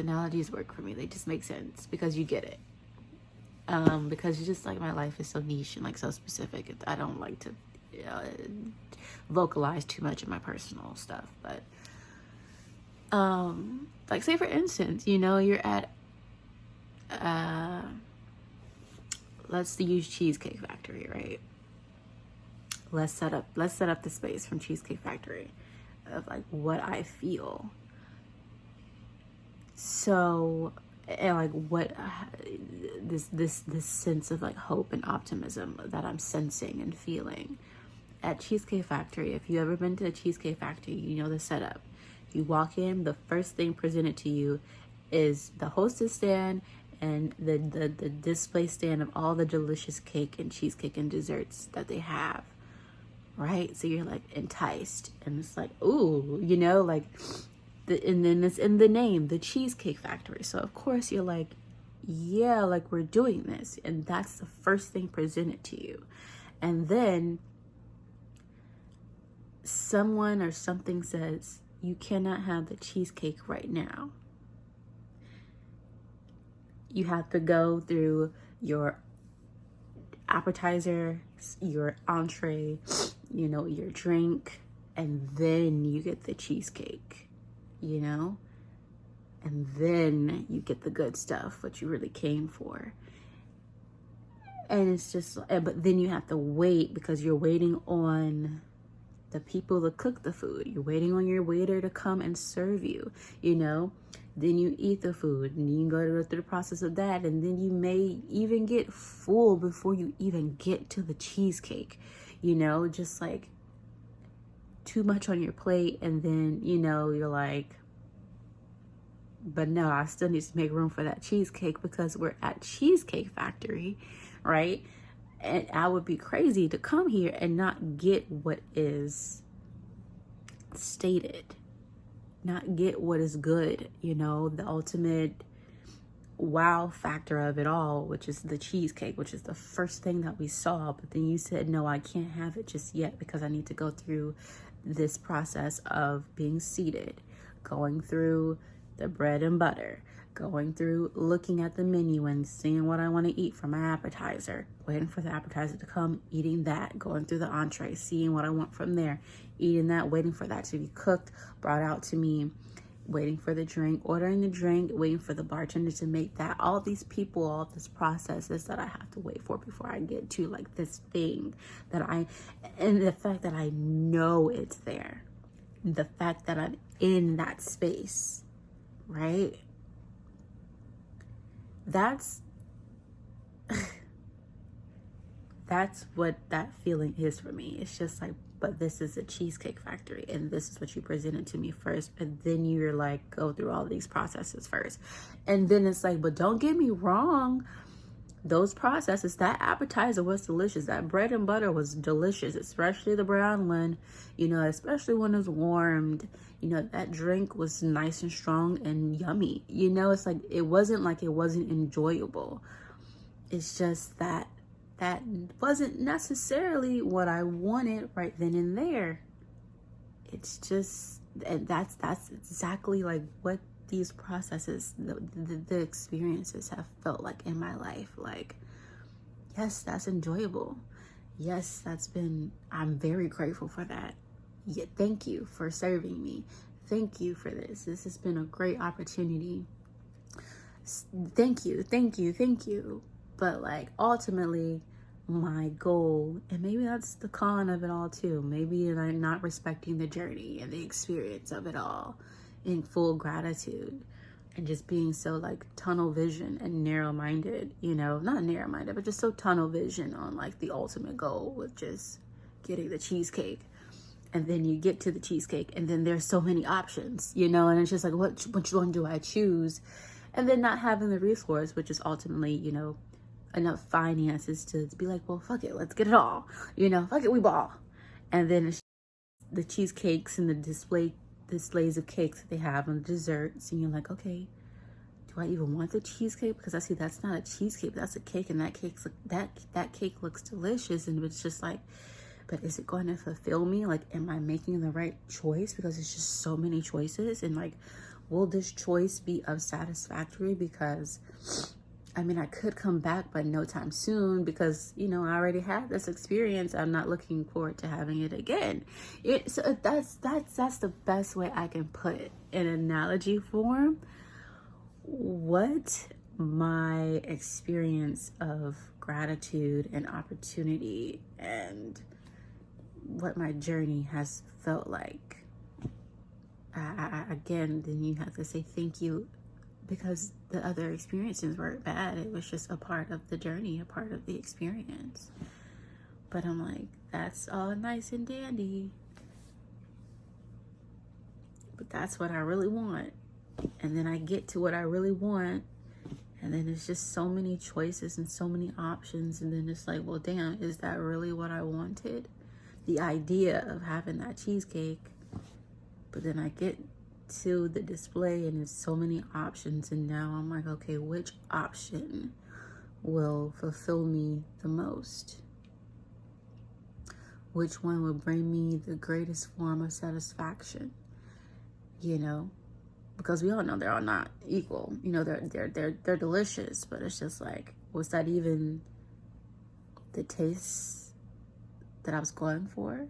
Analogies work for me. They just make sense because you get it. Because it's just like my life is so niche and like so specific. I don't like to vocalize too much of my personal stuff. But like say for instance, you're at let's use Cheesecake Factory, right? Let's set up the space from Cheesecake Factory of like what I feel. So, and like what this sense of like hope and optimism that I'm sensing and feeling at Cheesecake Factory. If you ever been to a Cheesecake Factory, you know the setup. You walk in, the first thing presented to you is the hostess stand and the display stand of all the delicious cake and cheesecake and desserts that they have, right? So you're like enticed, and it's like, ooh, like and then it's in the name, the Cheesecake Factory. So of course you're like, yeah, like we're doing this, and that's the first thing presented to you. And then someone or something says, you cannot have the cheesecake right now. You have to go through your appetizer, your entree, your drink, and then you get the cheesecake, and then you get the good stuff, what you really came for. And it's just, but then you have to wait because you're waiting on the people to cook the food. You're waiting on your waiter to come and serve you, Then you eat the food and you go through the process of that. And then you may even get full before you even get to the cheesecake, just like too much on your plate. And then, you're like, but no, I still need to make room for that cheesecake because we're at Cheesecake Factory, right? And I would be crazy to come here and not get what is stated, not get what is good, the ultimate wow factor of it all, which is the cheesecake, which is the first thing that we saw. But then you said, no, I can't have it just yet because I need to go through this process of being seated, going through the bread and butter, going through looking at the menu and seeing what I want to eat for my appetizer, waiting for the appetizer to come, eating that, going through the entree, seeing what I want from there, eating that, waiting for that to be cooked, brought out to me, waiting for the drink, ordering the drink, waiting for the bartender to make that. All these people, all this processes that I have to wait for before I get to like this thing and the fact that I know it's there, the fact that I'm in that space, right? That's what that feeling is for me. It's just like, but this is a Cheesecake Factory and this is what you presented to me first, but then you're like, go through all these processes first. And then it's like, but don't get me wrong, those processes, that appetizer was delicious. That bread and butter was delicious, especially the brown one, especially when it was warmed. That drink was nice and strong and yummy. It's like, it wasn't enjoyable. It's just that wasn't necessarily what I wanted right then and there. It's just, and that's exactly like what these processes, the experiences have felt like in my life. Like, yes, that's enjoyable. Yes, I'm very grateful for that. Yeah, thank you for serving me. Thank you for this. This has been a great opportunity. Thank you. But like, ultimately, my goal, and maybe that's the con of it all too, maybe I'm not respecting the journey and the experience of it all in full gratitude, and just being so like tunnel vision and narrow-minded, not narrow-minded, but just so tunnel vision on like the ultimate goal, which is getting the cheesecake. And then you get to the cheesecake and then there's so many options, and it's just like, which one do I choose? And then not having the resource, which is ultimately, enough finances to be like, well, fuck it, let's get it all, fuck it, we ball. And then it's the cheesecakes and the displays of cakes that they have and the desserts, and you're like, okay, do I even want the cheesecake? Because I see that's not a cheesecake, that's a cake, and that cake looks delicious. And it's just like, but is it going to fulfill me? Like, am I making the right choice? Because it's just so many choices. And like, will this choice be unsatisfactory? Because I mean, I could come back, but no time soon, because, you know, I already had this experience. I'm not looking forward to having it again. So that's the best way I can put it in analogy form. What my experience of gratitude and opportunity and what my journey has felt like. Again, then you have to say thank you, because the other experiences weren't bad. It was just a part of the journey, a part of the experience. But I'm like, that's all nice and dandy, but that's what I really want. And then I get to what I really want, and then it's just so many choices and so many options. And then it's like, well, damn, is that really what I wanted? The idea of having that cheesecake. But then I get to the display and there's so many options, and now I'm like, okay, which option will fulfill me the most? Which one will bring me the greatest form of satisfaction? You know, because we all know they're all not equal. You know, they're delicious, but it's just like, was that even the taste that I was going for?